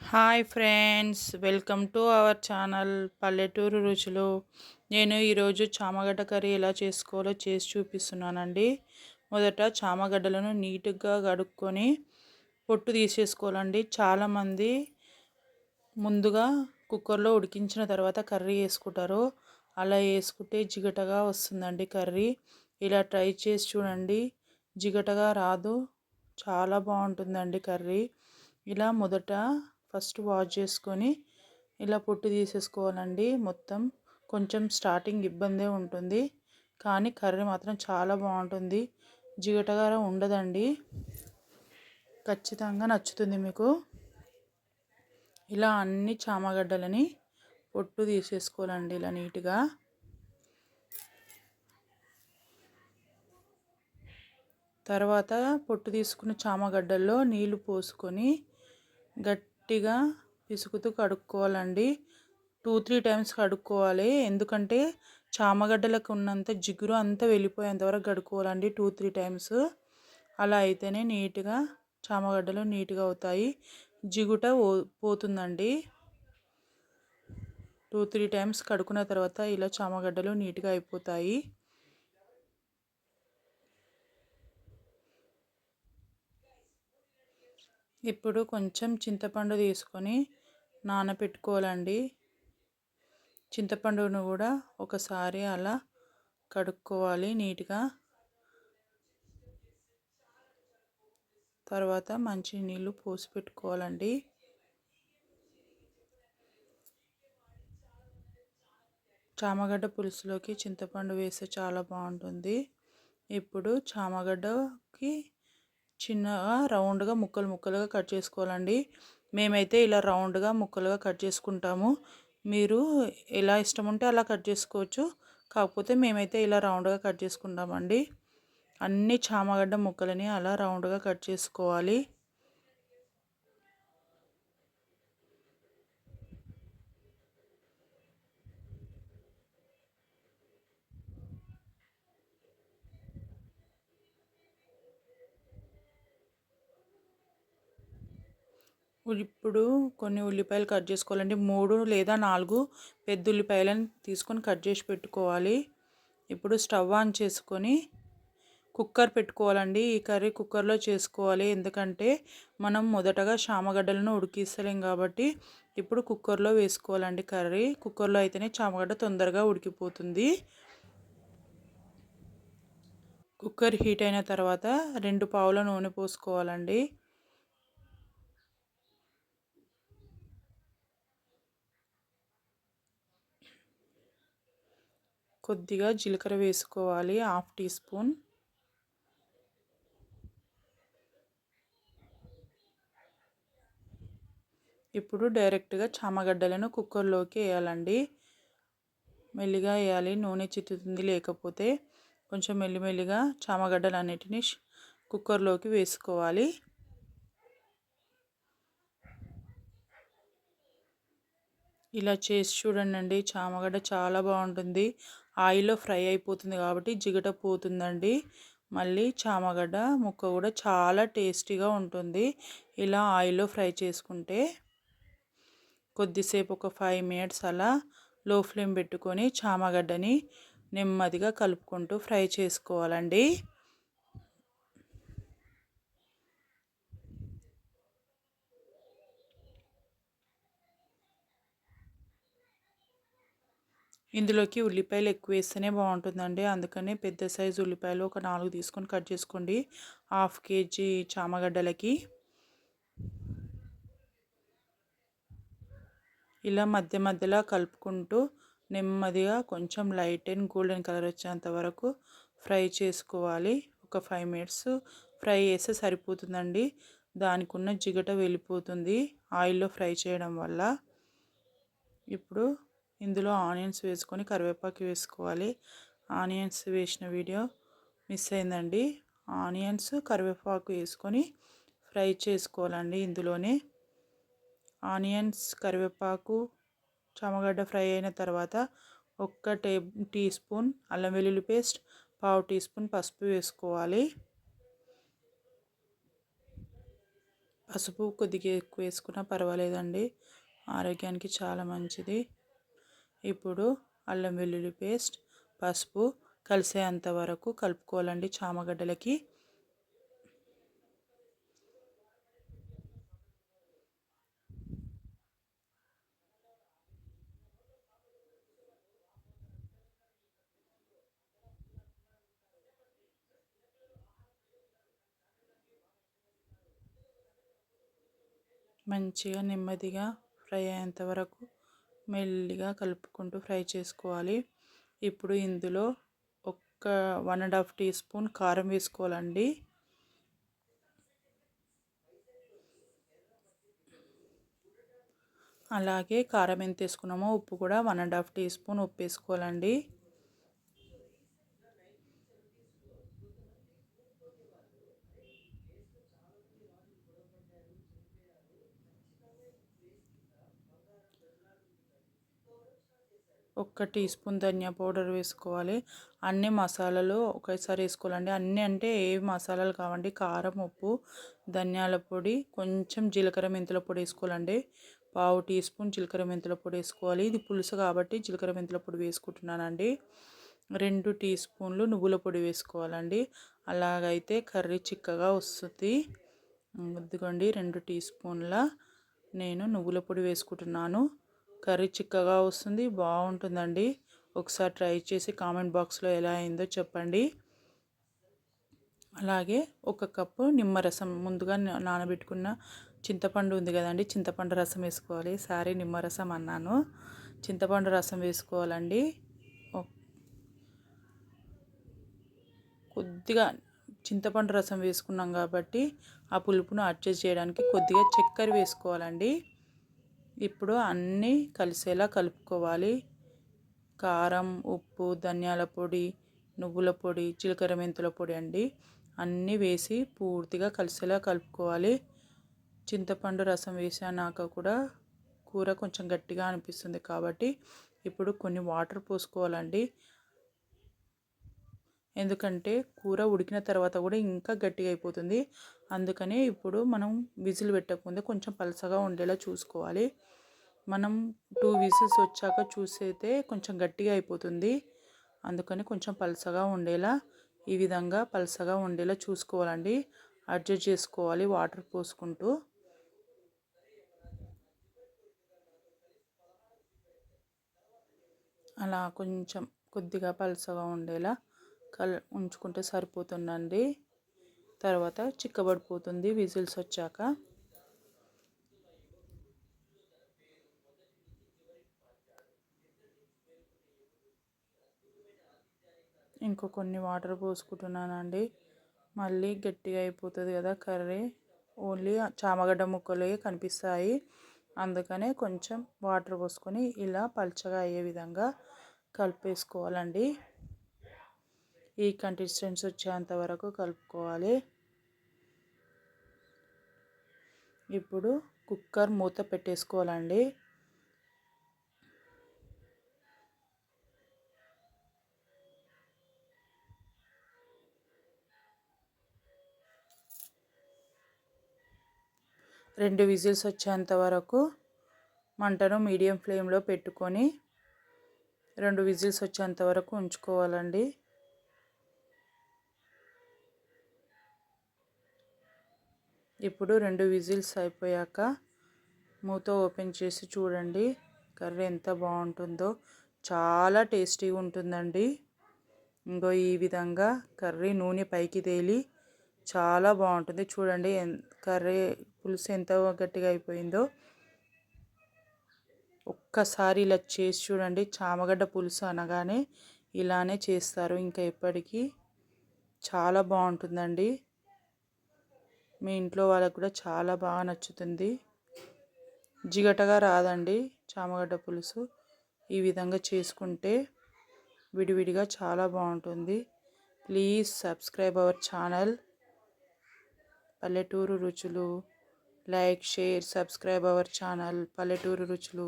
Hi friends, welcome to our channel పల్లెటూరు రుచులు. నేను ఈరోజు చామగడ్డ కర్రీ ఎలా చేసుకోవాలో చేసి చూపిస్తున్నానండి. మొదట చామగడ్డలను నీట్గా కడుక్కొని పొట్టు తీసేసుకోవాలండి. చాలామంది ముందుగా కుక్కర్లో ఉడికించిన తర్వాత కర్రీ వేసుకుంటారు. అలా వేసుకుంటే జిగటగా వస్తుందండి కర్రీ. ఇలా ట్రై చేసి చూడండి, జిగటగా రాదు, చాలా బాగుంటుందండి కర్రీ. ఇలా మొదట ఫస్ట్ వాష్ చేసుకొని ఇలా పొట్టు తీసేసుకోవాలండి. మొత్తం కొంచెం స్టార్టింగ్ ఇబ్బందే ఉంటుంది, కానీ కర్రీ మాత్రం చాలా బాగుంటుంది, జిగటగా ఉండదండి. ఖచ్చితంగా నచ్చుతుంది మీకు. ఇలా అన్ని చామగడ్డలని పొట్టు తీసేసుకోవాలండి ఇలా నీట్గా. తర్వాత పొట్టు తీసుకున్న చామగడ్డల్లో నీళ్లు పోసుకొని గట్టిగా పిసుకుతూ కడుక్కోవాలండి. 2-3 టైమ్స్ కడుక్కోవాలి, ఎందుకంటే చామగడ్డలకు ఉన్నంత జిగురు అంతా వెళ్ళిపోయేంత వరకు కడుక్కోవాలండి 2-3 టైమ్స్. అలా అయితేనే నీట్గా చామగడ్డలు నీట్గా అవుతాయి, జిగుట పోతుందండి. 2-3 టైమ్స్ కడుక్కున్న తర్వాత ఇలా చామగడ్డలు నీట్గా అయిపోతాయి. ఇప్పుడు కొంచెం చింతపండు తీసుకొని నానబెట్టుకోవాలండి. చింతపండును కూడా ఒకసారి అలా కడుక్కోవాలి నీట్గా. తర్వాత మంచి నీళ్ళు పోసి పెట్టుకోవాలండి. చామగడ్డ పులుసులోకి చింతపండు వేస్తే చాలా బాగుంటుంది. ఇప్పుడు చామగడ్డకి చిన్నగా రౌండ్గా ముక్కలుగా కట్ చేసుకోవాలండి. మేమైతే ఇలా రౌండ్గా ముక్కలుగా కట్ చేసుకుంటాము. మీరు ఎలా ఇష్టం ఉంటే అలా కట్ చేసుకోవచ్చు, కాకపోతే మేమైతే ఇలా రౌండ్గా కట్ చేసుకుంటామండి. అన్ని చామగడ్డ ముక్కలని అలా రౌండ్గా కట్ చేసుకోవాలి. ఇప్పుడు కొన్ని ఉల్లిపాయలు కట్ చేసుకోవాలండి. 3 లేదా 4 పెద్ద ఉల్లిపాయలను తీసుకొని కట్ చేసి పెట్టుకోవాలి. ఇప్పుడు స్టవ్ ఆన్ చేసుకొని కుక్కర్ పెట్టుకోవాలండి. ఈ కర్రీ కుక్కర్లో చేసుకోవాలి, ఎందుకంటే మనం మొదటగా చామగడ్డలను ఉడికిస్తలేం కాబట్టి ఇప్పుడు కుక్కర్లో వేసుకోవాలండి కర్రీ. కుక్కర్లో అయితేనే చామగడ్డ తొందరగా ఉడికిపోతుంది. కుక్కర్ హీట్ అయిన తర్వాత 2 పావుల నూనె పోసుకోవాలండి. కొద్దిగా జీలకర్ర వేసుకోవాలి, 1/2 టీ స్పూన్. ఇప్పుడు డైరెక్ట్గా చామగడ్డలను కుక్కర్లోకి వేయాలండి. మెల్లిగా వేయాలి, నూనె చిత్తుతుంది, లేకపోతే కొంచెం మెల్లిమెల్లిగా చామగడ్డలు అన్నిటినీ కుక్కర్లోకి వేసుకోవాలి. ఇలా చేసి చూడండి, చామగడ్డ చాలా బాగుంటుంది. ఆయిల్లో ఫ్రై అయిపోతుంది కాబట్టి జిగట పోతుందండి. మళ్ళీ చామగడ్డ ముక్క కూడా చాలా టేస్టీగా ఉంటుంది. ఇలా ఆయిల్లో ఫ్రై చేసుకుంటే కొద్దిసేపు ఒక 5 మినిట్స్ అలా లో ఫ్లేమ్ పెట్టుకొని చామగడ్డని నెమ్మదిగా కలుపుకుంటూ ఫ్రై చేసుకోవాలండి. ఇందులోకి ఉల్లిపాయలు ఎక్కువ వేస్తేనే బాగుంటుందండి, అందుకని పెద్ద సైజు ఉల్లిపాయలు ఒక 4 తీసుకొని కట్ చేసుకోండి 1/2 కేజీ చామగడ్డలకి. ఇలా మధ్య మధ్యలో కలుపుకుంటూ నెమ్మదిగా కొంచెం లైట్ అండ్ గోల్డెన్ కలర్ వచ్చేంత వరకు ఫ్రై చేసుకోవాలి. ఒక 5 మినిట్స్ ఫ్రై చేస్తే సరిపోతుందండి, దానికి ఉన్న జిగట వెళ్ళిపోతుంది ఆయిల్లో ఫ్రై చేయడం వల్ల. ఇప్పుడు ఇందులో ఆనియన్స్ వేసుకొని కరివేపాకు వేసుకోవాలి. ఆనియన్స్ వేసిన వీడియో మిస్ అయిందండి. ఆనియన్స్ కరివేపాకు వేసుకొని ఫ్రై చేసుకోవాలండి. ఇందులోనే ఆనియన్స్ కరివేపాకు చామగడ్డ ఫ్రై అయిన తర్వాత 1 టీ స్పూన్ అల్లం వెల్లుల్లి పేస్ట్, 1/2 టీ స్పూన్ పసుపు వేసుకోవాలి. పసుపు కొద్దిగా ఎక్కువ వేసుకున్నా పర్వాలేదండి, ఆరోగ్యానికి చాలా మంచిది. ఇప్పుడు అల్లం వెల్లుల్లి పేస్ట్, పసుపు కలిసేంత వరకు కలుపుకోవాలండి చామగడ్డలకి. మంచిగా నెమ్మదిగా ఫ్రై అయ్యేంత వరకు మెల్లిగా కలుపుకుంటూ ఫ్రై చేసుకోవాలి. ఇప్పుడు ఇందులో 1.5 టీ స్పూన్ కారం వేసుకోవాలండి. అలాగే కారం ఎంత వేసుకున్నామో ఉప్పు కూడా 1.5 టీ స్పూన్ ఉప్పు వేసుకోవాలండి. టీ స్పూన్ ధనియా పౌడర్ వేసుకోవాలి. అన్ని మసాలాలు ఒకేసారి వేసుకోవాలండి. అన్నీ అంటే ఏ మసాలాలు కావండి, కారం, ఉప్పు, ధనియాల పొడి, కొంచెం జీలకర్ర మెంతుల పొడి వేసుకోవాలండి. 1/2 టీ స్పూన్ జీలకర్ర మెంతుల పొడి వేసుకోవాలి. ఇది పులుసు కాబట్టి జీలకర్ర మెంతుల పొడి వేసుకుంటున్నానండి. 2 టీ స్పూన్లు నువ్వుల పొడి వేసుకోవాలండి. అలాగైతే కర్రీ చిక్కగా వస్తుంది. ఇదిగోండి 2 టీ స్పూన్ల నేను నువ్వుల పొడి వేసుకుంటున్నాను. కర్రీ చిక్కగా వస్తుంది, బాగుంటుందండి. ఒకసారి ట్రై చేసి కామెంట్ బాక్స్లో ఎలా అయిందో చెప్పండి. అలాగే 1 కప్పు నిమ్మరసం, ముందుగా నానబెట్టుకున్న చింతపండు ఉంది కదండి, చింతపండు రసం వేసుకోవాలి. నిమ్మరసం అన్నాను, చింతపండు రసం వేసుకోవాలండి. కొద్దిగా చింతపండు రసం వేసుకున్నాం కాబట్టి ఆ పులుపును అడ్జస్ట్ చేయడానికి కొద్దిగా చక్కెర వేసుకోవాలండి. ఇప్పుడు అన్నీ కలిసేలా కలుపుకోవాలి. కారం, ఉప్పు, ధనియాల పొడి, నువ్వుల పొడి, జీలకర్ర మెంతుల పొడి అండి, అన్నీ వేసి పూర్తిగా కలిసేలా కలుపుకోవాలి. చింతపండు రసం వేసాక కూడా కూర కొంచెం గట్టిగా అనిపిస్తుంది కాబట్టి ఇప్పుడు కొన్ని వాటర్ పోసుకోవాలండి. ఎందుకంటే కూర ఉడికిన తర్వాత కూడా ఇంకా గట్టిగా అయిపోతుంది. అందుకని ఇప్పుడు మనం విజిల్ పెట్టకముందే కొంచెం పలసగా ఉండేలా చూసుకోవాలి. మనం 2 విజిల్స్ వచ్చాక చూసైతే కొంచెం గట్టిగా అయిపోతుంది. అందుకని కొంచెం పలసగా ఉండేలా, ఈ విధంగా పలసగా ఉండేలా చూసుకోవాలండి. అడ్జస్ట్ చేసుకోవాలి వాటర్ పోసుకుంటూ. అలా కొంచెం కొద్దిగా పలసగా ఉండేలా ఉంచుకుంటే సరిపోతుందండి. తర్వాత చిక్కబడిపోతుంది విజిల్స్ వచ్చాక. కొన్ని వాటర్ పోసుకుంటున్నానండి. మళ్ళీ గట్టిగా అయిపోతుంది కదా కర్రీ, ఓన్లీ చామగడ్డ ముక్కలే కనిపిస్తాయి. అందుకనే కొంచెం వాటర్ పోసుకొని ఇలా పల్చగా అయ్యే విధంగా కలిపేసుకోవాలండి. ఈ కన్సిస్టెన్సీ వచ్చేంత వరకు కలుపుకోవాలి. ఇప్పుడు కుక్కర్ మూత పెట్టేసుకోవాలండి. రెండు విజిల్స్ వచ్చేంత వరకు మంటను మీడియం ఫ్లేమ్లో పెట్టుకొని 2 విజిల్స్ వచ్చేంత వరకు ఉంచుకోవాలండి. ఇప్పుడు 2 విజిల్స్ అయిపోయాక మూత ఓపెన్ చేసి చూడండి, కర్రీ ఎంత బాగుంటుందో, చాలా టేస్టీగా ఉంటుందండి. ఈ విధంగా కర్రీ నూనె పైకి తేలి చాలా బాగుంటుంది. చూడండి కర్రీ పులుసు ఎంత గట్టిగా అయిపోయిందో. ఒక్కసారి ఇలా చేసి చూడండి. చామగడ్డ పులుసు అనగానే ఇలానే చేస్తారు, ఇంకా ఎప్పటికీ చాలా బాగుంటుందండి. మీ ఇంట్లో వాళ్ళకు కూడా చాలా బాగా నచ్చుతుంది. జిగటగా రాదండి చామగడ్డ పులుసు. ఈ విధంగా చేసుకుంటే విడివిడిగా చాలా బాగుంటుంది. ప్లీజ్ సబ్స్క్రైబ్ అవర్ ఛానల్ పల్లెటూరు రుచులు. Like, share, subscribe our channel పల్లెటూరు రుచులు.